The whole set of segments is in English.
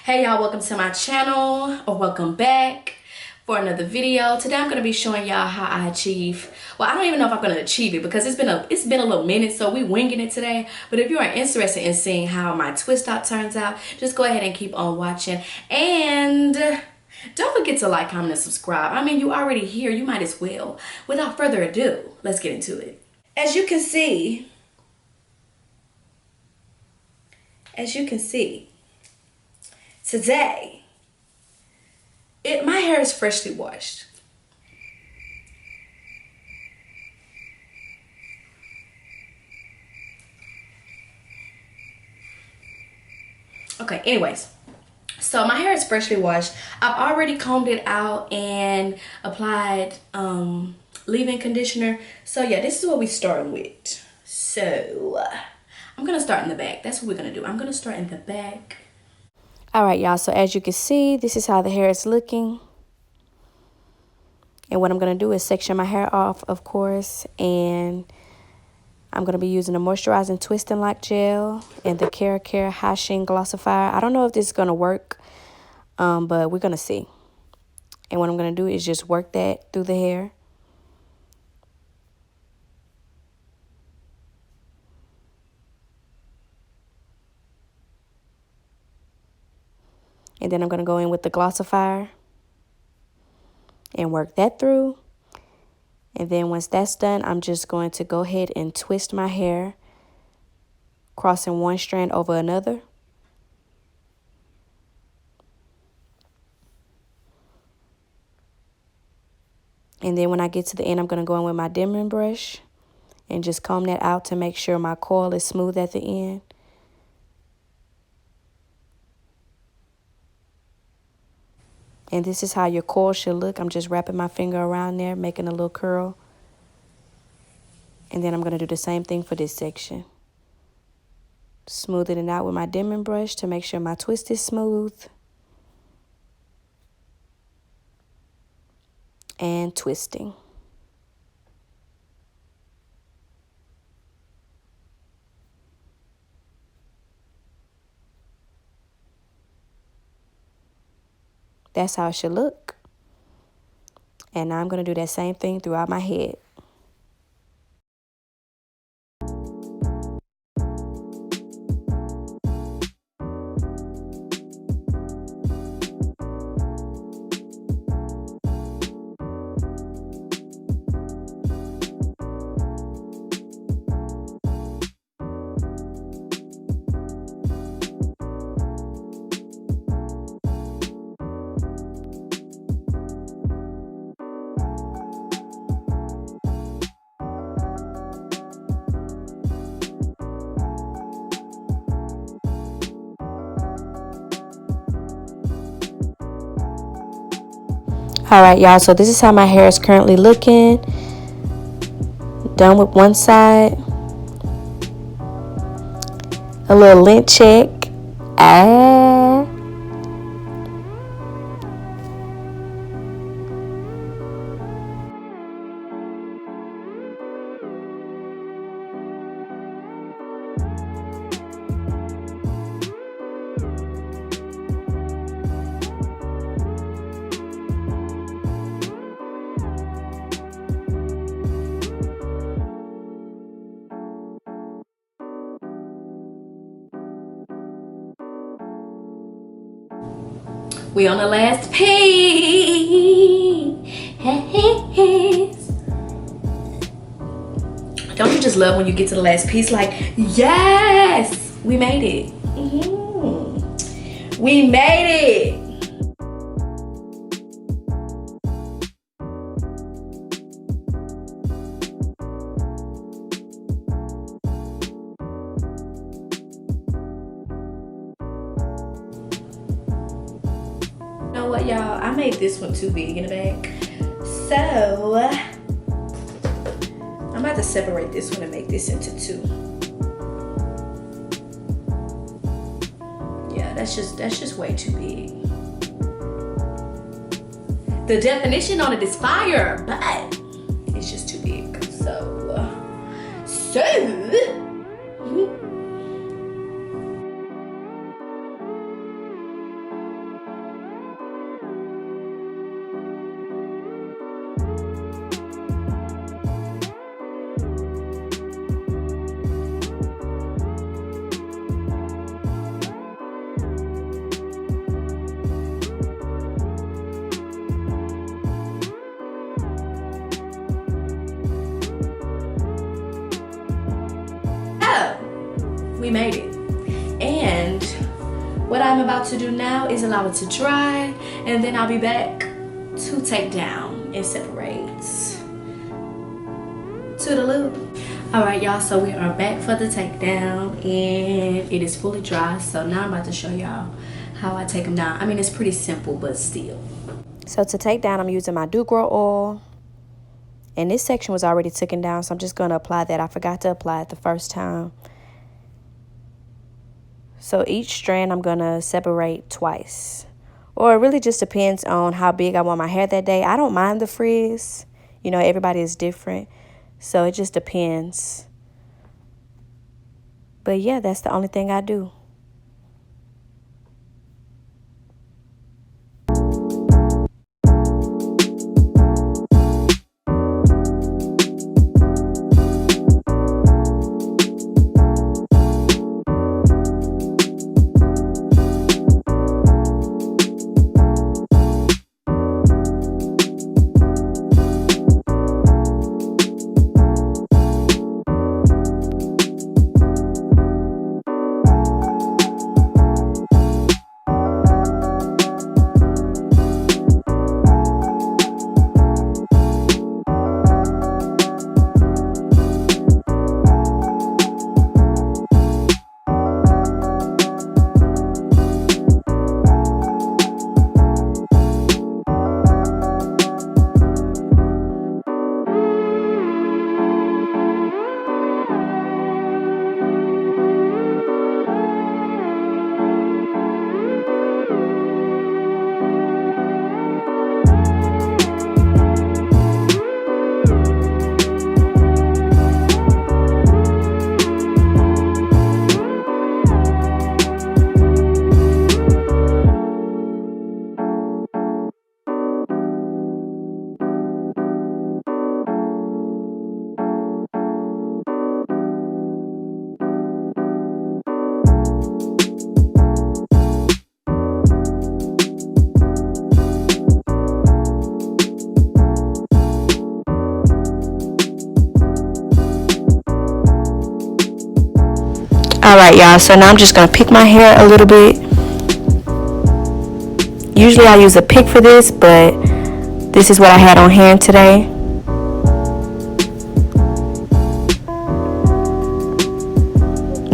Hey y'all, welcome to my channel, or welcome back for another video. Today I'm going to be showing y'all how I achieve, well, I don't even know if I'm going to achieve it because it's been a little minute, so we winging it today. But if you are interested in seeing how my twist out turns out, just go ahead and keep on watching. And don't forget to like, comment, and subscribe. I mean, you already here, you might as well. Without further ado, let's get into it. As you can see, today, my hair is freshly washed. Okay, anyways, so my hair is freshly washed. I've already combed it out and applied leave-in conditioner. So yeah, this is what we starting with. So I'm gonna start in the back. That's what we're gonna do. I'm gonna start in the back. All right, y'all, so as you can see, this is how the hair is looking. And what I'm going to do is section my hair off, of course, and I'm going to be using a moisturizing twist and lock gel and the Kera High Sheen Glossifier. I don't know if this is going to work, but we're going to see. And what I'm going to do is just work that through the hair. And then I'm going to go in with the Glossifier and work that through. And then once that's done, I'm just going to go ahead and twist my hair, crossing one strand over another. And then when I get to the end, I'm going to go in with my dimming brush and just comb that out to make sure my coil is smooth at the end. And this is how your coil should look. I'm just wrapping my finger around there, making a little curl. And then I'm going to do the same thing for this section. Smoothing it out with my dimming brush to make sure my twist is smooth. And twisting. That's how it should look. And now I'm going to do that same thing throughout my head. All right, y'all, so this is how my hair is currently looking. Done with one side. A little lint check. We on the last piece. Don't you just love when you get to the last piece? Like, yes, we made it. We made it. You know what, y'all? I made this one too big in the back. So I'm about to separate this one and make this into two. Yeah, that's just way too big. The definition on it is fire, but it's just too big. So made it. And what I'm about to do now is allow it to dry, and then I'll be back to take down and separate. Toodaloo. Alright y'all, so we are back for the takedown, and it is fully dry. So now I'm about to show y'all how I take them down. I mean, it's pretty simple, but still. So to take down, I'm using my Dew Grow oil. And this section was already taken down, so I'm just going to apply that. I forgot to apply it the first time. So each strand I'm going to separate twice. Or it really just depends on how big I want my hair that day. I don't mind the frizz. You know, everybody is different. So it just depends. But yeah, that's the only thing I do. Alright y'all, so now I'm just going to pick my hair a little bit. Usually I use a pick for this, but this is what I had on hand today.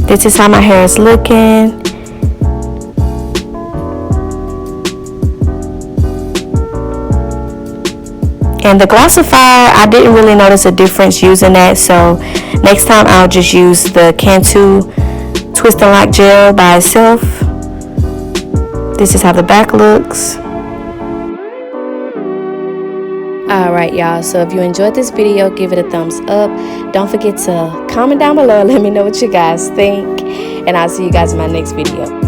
This is how my hair is looking. And the Glossifier, I didn't really notice a difference using that, so next time I'll just use the Cantu Twist and Lock Gel by itself. This is how the back looks. Alright y'all, so if you enjoyed this video, give it a thumbs up. Don't forget to comment down below and let me know what you guys think. And I'll see you guys in my next video.